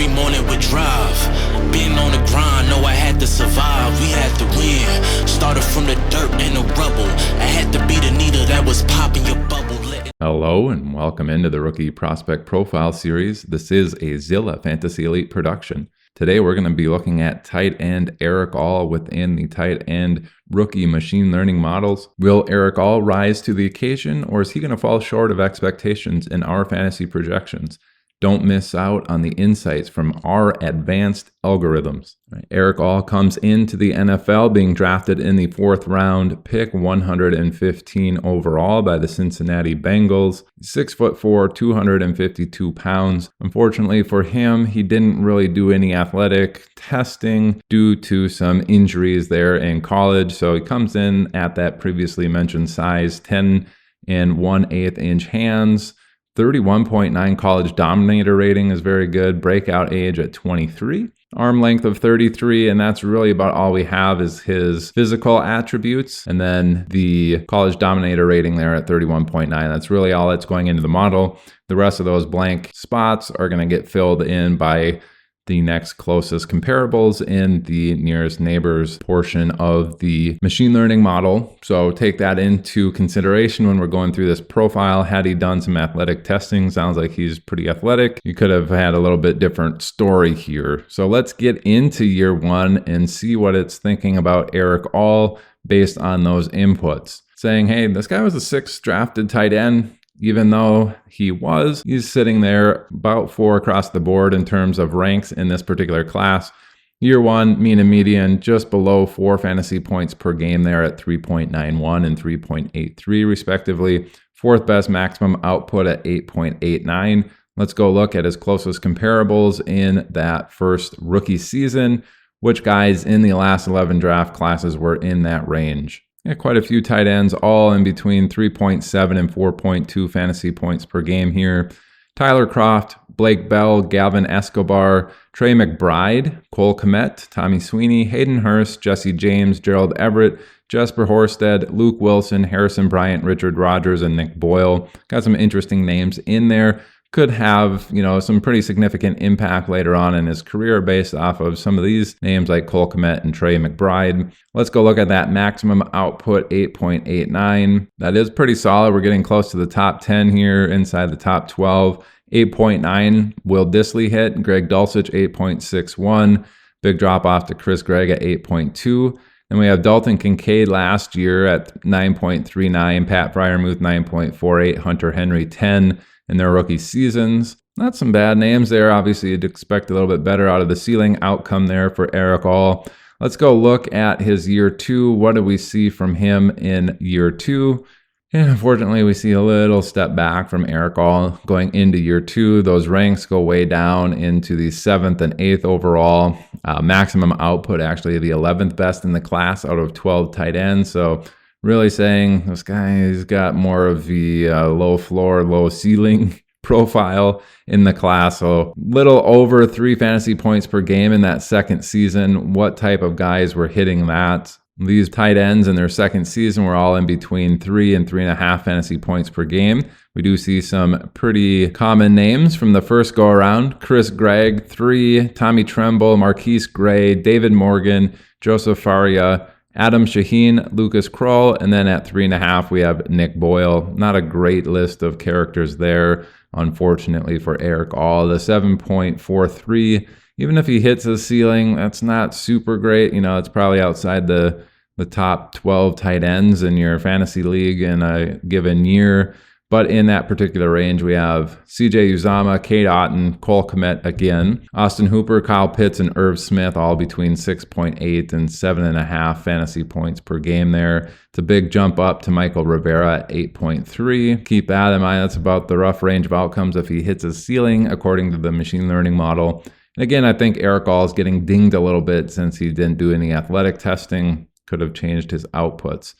every morning with drive. Being on the grind, know I had to survive. We had to win. Started from the dirt and the rubble. I had to be the needle that was popping your bubble. Hello and welcome into the Rookie Prospect Profile Series. This is a Zilla Fantasy Elite production. Today we're going to be looking at tight end Erick All within the tight end rookie machine learning models. Will Erick All rise to the occasion, or is he going to fall short of expectations in our fantasy projections? Don't miss out on the insights from our advanced algorithms. Erick All comes into the NFL being drafted in the 4th round, pick 115 overall by the Cincinnati Bengals. 6'4", 252 pounds. Unfortunately for him, he didn't really do any athletic testing due to some injuries there in college. So he comes in at that previously mentioned size, 10 and 1/8 inch hands. 31.9 college dominator rating is very good. Breakout age at 23. Arm length of 33, and that's really about all we have is his physical attributes. And then the college dominator rating there at 31.9. That's really all that's going into the model. The rest of those blank spots are going to get filled in by the next closest comparables in the nearest neighbors portion of the machine learning model. So take that into consideration when we're going through this profile. Had he done some athletic testing, sounds like he's pretty athletic. You could have had a little bit different story here. So let's get into year one and see what it's thinking about Erick All based on those inputs. Saying, hey, this guy was a 6th drafted tight end. Even though he's sitting there about 4 across the board in terms of ranks in this particular class. Year one, mean and median, just below 4 fantasy points per game there at 3.91 and 3.83 respectively. 4th best maximum output at 8.89. Let's go look at his closest comparables in that first rookie season. Which guys in the last 11 draft classes were in that range? Yeah, quite a few tight ends, all in between 3.7 and 4.2 fantasy points per game here. Tyler Kroft, Blake Bell, Galvin Escobar, Trey McBride, Cole Kmet, Tommy Sweeney, Hayden Hurst, Jesse James, Gerald Everett, Jesper Horsted, Luke Wilson, Harrison Bryant, Richard Rodgers, and Nick Boyle. Got some interesting names in there. Could have, some pretty significant impact later on in his career based off of some of these names like Cole Kmet and Trey McBride. Let's go look at that maximum output, 8.89. That is pretty solid. We're getting close to the top 10 here, inside the top 12. 8.9, Will Dissly hit. Greg Dulcich, 8.61. Big drop off to Chris Gregg at 8.2. Then we have Dalton Kincaid last year at 9.39. Pat Freiermuth, 9.48. Hunter Henry, 10. In their rookie seasons. Not some bad names there. Obviously, you'd expect a little bit better out of the ceiling outcome there for Erick All. Let's go look at his year two. What do we see from him in year two? And unfortunately, we see a little step back from Erick All going into year two. Those ranks go way down into the 7th and 8th overall. Maximum output, actually the 11th best in the class out of 12 tight ends. So really saying this guy's got more of the low floor, low ceiling profile in the class. So little over 3 fantasy points per game in that second season. What type of guys were hitting that? These tight ends in their second season were all in between 3 and 3.5 fantasy points per game. We do see some pretty common names from the first go around. Chris Gregg, 3, Tommy Tremble, Marquise Gray, David Morgan, Joseph Faria, Adam Shaheen, Lucas Kroll, and then at 3.5 we have Nick Boyle. Not a great list of characters there, unfortunately, for Erick All. The 7.43, even if he hits his ceiling, that's not super great. It's probably outside the top 12 tight ends in your fantasy league in a given year. But in that particular range, we have CJ Uzama, Cade Otton, Cole Kmet again, Austin Hooper, Kyle Pitts, and Irv Smith, all between 6.8 and 7.5 fantasy points per game there. It's a big jump up to Michael Rivera at 8.3. Keep that in mind. That's about the rough range of outcomes if he hits his ceiling, according to the machine learning model. And again, I think Erick All is getting dinged a little bit since he didn't do any athletic testing. Could have changed his outputs.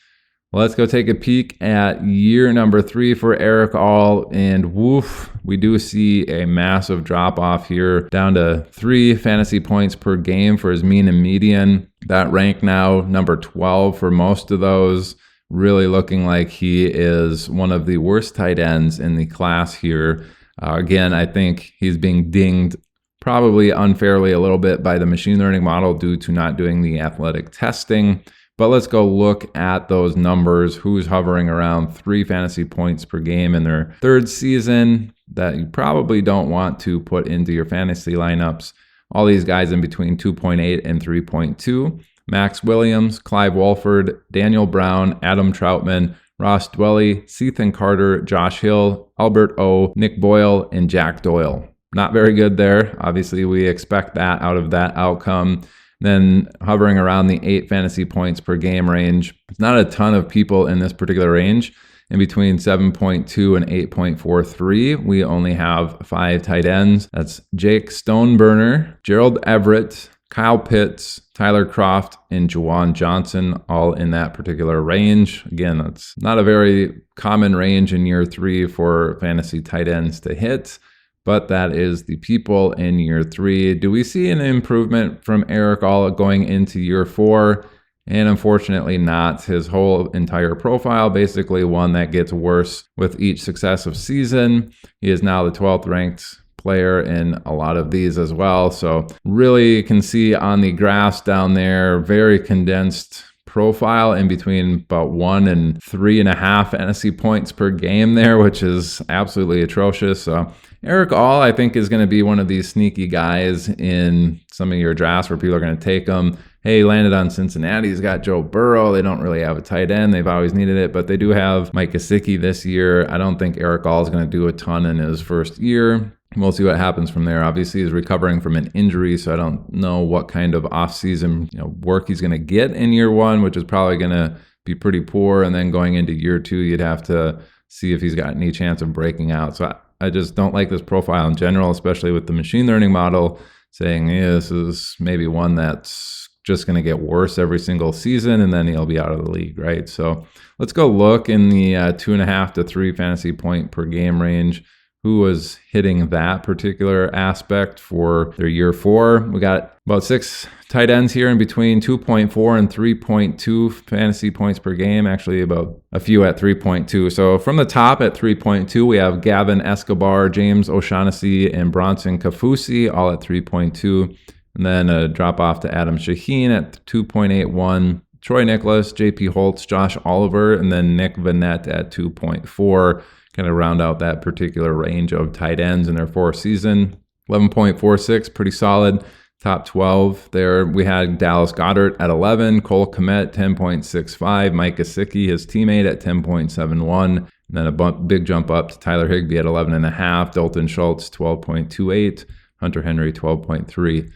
Well, let's go take a peek at year number 3 for Erick All, and woof, we do see a massive drop off here, down to 3 fantasy points per game for his mean and median. That rank now number 12 for most of those, really looking like he is one of the worst tight ends in the class here. Again, I think he's being dinged probably unfairly a little bit by the machine learning model due to not doing the athletic testing. But let's go look at those numbers. Who's hovering around 3 fantasy points per game in their 3rd season that you probably don't want to put into your fantasy lineups. All these guys in between 2.8 and 3.2. Max Williams, Clive Walford, Daniel Brown, Adam Troutman, Ross Dwelly, Ethan Carter, Josh Hill, Albert O, Nick Boyle, and Jack Doyle. Not very good there. Obviously, we expect that out of that outcome. Then hovering around the 8 fantasy points per game range. It's not a ton of people in this particular range. In between 7.2 and 8.43, we only have 5 tight ends. That's Jake Stoneburner, Gerald Everett, Kyle Pitts, Tyler Croft, and Juwan Johnson, all in that particular range. Again, that's not a very common range in year 3 for fantasy tight ends to hit, but that is the people in year 3. Do we see an improvement from Erick All going into year 4? And unfortunately not. His whole entire profile, basically one that gets worse with each successive season. He is now the 12th ranked player in a lot of these as well. So really you can see on the graphs down there, very condensed profile in between about 1 and 3.5 fantasy points per game there, which is absolutely atrocious. So Erick All, I think, is going to be one of these sneaky guys in some of your drafts where people are going to take him. Hey, he landed on Cincinnati. He's got Joe Burrow. They don't really have a tight end. They've always needed it, but they do have Mike Gesicki this year. I don't think Erick All is going to do a ton in his first year. We'll see what happens from there. Obviously, he's recovering from an injury, so I don't know what kind of off-season work he's going to get in year 1, which is probably going to be pretty poor. And then going into year 2, you'd have to see if he's got any chance of breaking out. So I just don't like this profile in general, especially with the machine learning model saying, yeah, this is maybe one that's just going to get worse every single season, and then he'll be out of the league, right? So let's go look in the 2.5 to 3 fantasy point per game range. Who was hitting that particular aspect for their year 4? We got about 6 tight ends here in between 2.4 and 3.2 fantasy points per game. Actually, about a few at 3.2. So from the top at 3.2, we have Gavin Escobar, James O'Shaughnessy, and Bronson Kafusi, all at 3.2. And then a drop off to Adam Shaheen at 2.81. Troy Nicholas, JP Holtz, Josh Oliver, and then Nick Vanette at 2.4. Kind of round out that particular range of tight ends in their 4th season. 11.46, pretty solid. Top 12 there. We had Dallas Goedert at 11, Cole Kmet 10.65, Mike Gesicki, his teammate, at 10.71. And then a big jump up to Tyler Higbee at 11.5, Dalton Schultz 12.28, Hunter Henry 12.3.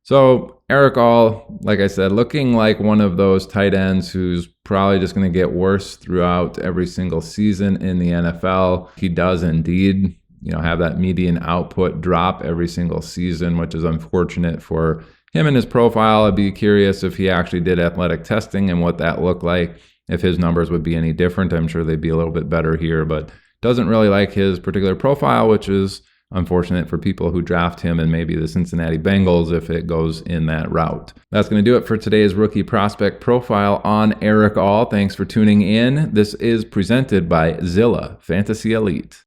So Erick All, like I said, looking like one of those tight ends who's probably just going to get worse throughout every single season in the NFL. He does indeed, have that median output drop every single season, which is unfortunate for him and his profile. I'd be curious if he actually did athletic testing and what that looked like, if his numbers would be any different. I'm sure they'd be a little bit better here, but doesn't really like his particular profile, which is unfortunate for people who draft him and maybe the Cincinnati Bengals if it goes in that route. That's going to do it for today's rookie prospect profile on Erick All. Thanks for tuning in. This is presented by Zilla Fantasy Elite.